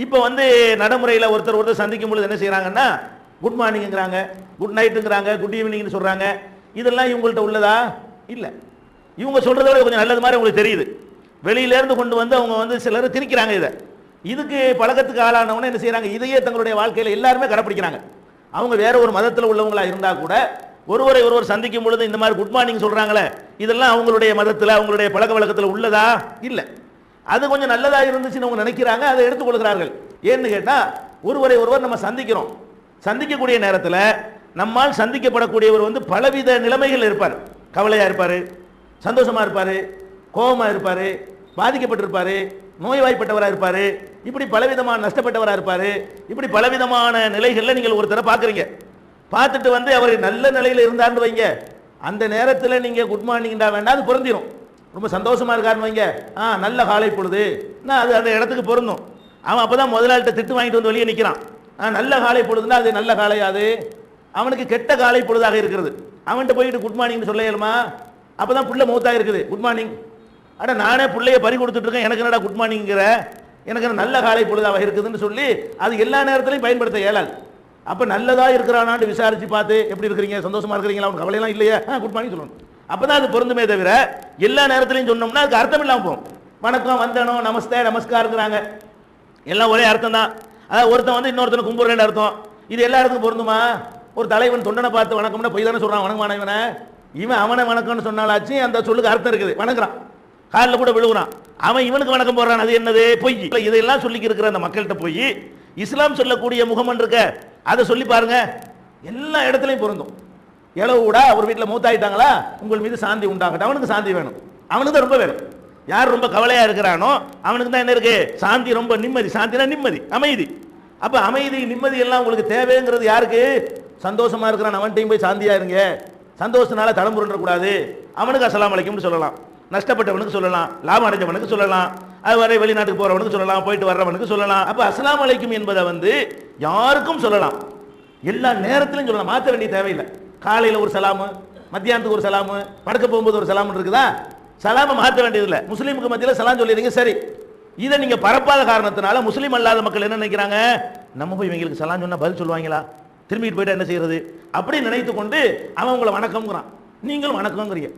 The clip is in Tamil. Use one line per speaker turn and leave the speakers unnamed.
இப்போ வந்து நடைமுறையில் ஒருத்தர் சந்திக்கும் பொழுது என்ன செய்கிறாங்கன்னா குட் மார்னிங்கிறாங்க, குட் நைட்டுங்கிறாங்க, குட் ஈவினிங்னு சொல்கிறாங்க. இதெல்லாம் இவங்கள்ட்ட உள்ளதா? இல்லை. இவங்க சொல்கிறத விட கொஞ்சம் நல்லது மாதிரி உங்களுக்கு தெரியுது. வெளியிலேருந்து கொண்டு வந்து அவங்க வந்து சிலர் திணிக்கிறாங்க. இதுக்கு பழக்கத்துக்கு ஆளானவங்க என்ன செய்கிறாங்க, இதையே தங்களுடைய வாழ்க்கையில் எல்லாருமே கடைப்பிடிக்கிறாங்க. அவங்க வேற ஒரு மதத்தில் உள்ளவங்களா இருந்தால் கூட ஒருவர் சந்திக்கும் பொழுது இந்த மாதிரி குட் மார்னிங் சொல்கிறாங்களே, இதெல்லாம் அவங்களுடைய மதத்தில் அவங்களுடைய பழக்க வழக்கத்தில் உள்ளதா? இல்லை. அது கொஞ்சம் நல்லதாக இருந்துச்சுன்னு அவங்க நினைக்கிறாங்க, அதை எடுத்துக்கொள்கிறார்கள். ஏன்னு கேட்டால் ஒருவர் நம்ம சந்திக்கக்கூடிய நேரத்தில் நம்மால் சந்திக்கப்படக்கூடியவர் வந்து பலவித நிலைமைகள் இருப்பார். கவலையாக இருப்பார், சந்தோஷமாக இருப்பார், கோபமாக இருப்பார், பாதிக்கப்பட்டிருப்பார், நோய்வாய்ப்பட்டவராக இருப்பார், இப்படி பலவிதமான நஷ்டப்பட்டவராக இருப்பார். இப்படி பலவிதமான நிலைகளில் நீங்கள் ஒருத்தரை பார்க்குறீங்க. பார்த்துட்டு வந்து அவர் நல்ல நிலையில் இருந்தான்னு வைங்க, அந்த நேரத்தில் நீங்கள் குட் மார்னிங்டா வேண்டாம், அது பொருந்திடும். ரொம்ப சந்தோஷமாக இருக்காருன்னு வைங்க, நல்ல காலை பொழுது, அது அந்த இடத்துக்கு பொருந்தும். அவன் அப்போ தான் முதலாளிகிட்ட திட்டு வாங்கிட்டு வந்து வெளியே நிற்கிறான். நல்ல காலை பொழுதுன்னா அது நல்ல காலையாது, அவனுக்கு கெட்ட காலை பொழுதாக இருக்கிறது. அவன்கிட்ட போயிட்டு குட் மார்னிங்னு சொல்ல இயலுமா? அப்போ தான் புள்ள மௌத்தாக இருக்குது, குட் மார்னிங். அட நானே பிள்ளைய பறி கொடுத்துட்ருக்கேன், எனக்கு என்னடா குட் மார்னிங்கிற, எனக்கு நல்ல காலை பொழுதாக இருக்குதுன்னு சொல்லி அது எல்லா நேரத்திலையும் பயன்படுத்த இயலாது. அப்போ நல்லதாக இருக்கிறானான்னு விசாரித்து பார்த்து எப்படி இருக்கிறீங்க, சந்தோஷமாக இருக்கிறீங்களா, அவனுக்கு கவலையெல்லாம் இல்லையா, குட் மார்னிங் சொல்லணும். அப்போ தான் அது பொருந்துமே தவிர எல்லா நேரத்திலையும் சொன்னோம்னா அதுக்கு அர்த்தம் இல்லாமல் போகும். வணக்கம், வந்தனோ, நமஸ்தே, நமஸ்காருங்கிறாங்க, எல்லாம் ஒரே அர்த்தம் தான். அதாவது ஒருத்தன் வந்து இன்னொருத்தனை கும்பிட்றேன்னு அர்த்தம். இது எல்லா இடத்துக்கும் பொருந்துமா? ஒரு தலைவன் தொண்டனை பார்த்து வணக்கம்னா போய் தானே சொல்கிறான் வணக்கமான இவன் அவனை வணக்கம்னு சொன்னாலாச்சு அந்த சொல்லுக்கு அர்த்தம் இருக்குது. வணங்குறான், காலில் கூட விழுகுறான், அவன் இவனுக்கு வணக்கம் போடுறான், அது என்னது? பொய். இதெல்லாம் சொல்லி இருக்கிற அந்த மக்கள்கிட்ட போய் இஸ்லாம் சொல்லக்கூடிய முகமன் இருக்க அதை சொல்லி பாருங்க, எல்லா இடத்துலையும் பொருந்தும். எளவுடா ஒரு வீட்டில் மூத்தாயிட்டாங்களா, உங்கள் மீது சாந்தி உண்டாகட்டும். அவனுக்கு சாந்தி வேணும், அவனுக்கு தான் ரொம்ப வேணும். யார் ரொம்ப கவலையாக இருக்கிறானோ அவனுக்கு தான் என்ன இருக்கு, சாந்தி, ரொம்ப நிம்மதி. சாந்தினா நிம்மதி, அமைதி. அப்போ அமைதி நிம்மதி எல்லாம் உங்களுக்கு தேவைங்கிறது யாருக்கு? சந்தோஷமா இருக்கிறான் அவன்கிட்டையும் போய் சாந்தியா இருங்க, சந்தோஷத்தினால தடம்புரண்டக்கூடாது. அவனுக்கு அஸ்ஸலாமு அலைக்கும்னு சொல்லலாம், நஷ்டப்பட்டவனுக்கு சொல்லலாம், லாபம் அடைஞ்சவனுக்கு சொல்லலாம், அது வரை வெளிநாட்டுக்கு போறவனுக்கு சொல்லலாம், போயிட்டு வர்றவனுக்கு சொல்லலாம். அப்போ அஸ்ஸலாமு அலைக்கும் என்பதை வந்து யாருக்கும் சொல்லலாம், எல்லா நேரத்திலும் சொல்லலாம், மாற்ற வேண்டிய தேவையில்லை. காலையில் ஒரு சலாமு, மத்தியானத்துக்கு ஒரு சலாமு, படுக்க போகும்போது ஒரு சலாமு இருக்குதா, சலாமை மாற்ற வேண்டியதில்லை. முஸ்லீமுக்கு மத்தியில் சலாம் சொல்லிடுறீங்க, சரி. இதை நீங்க பரப்பாத காரணத்தினால முஸ்லீம் அல்லாத மக்கள் என்ன நினைக்கிறாங்க, நம்ம போய் இவங்களுக்கு சலாம் சொன்னா பதில் சொல்லுவாங்களா, திரும்பிட்டு போயிட்டா என்ன செய்யறது, அப்படி நினைத்து கொண்டு அவன் உங்களை வணக்கம்ங்கிறான், நீங்களும் வணக்கங்கிறீங்க.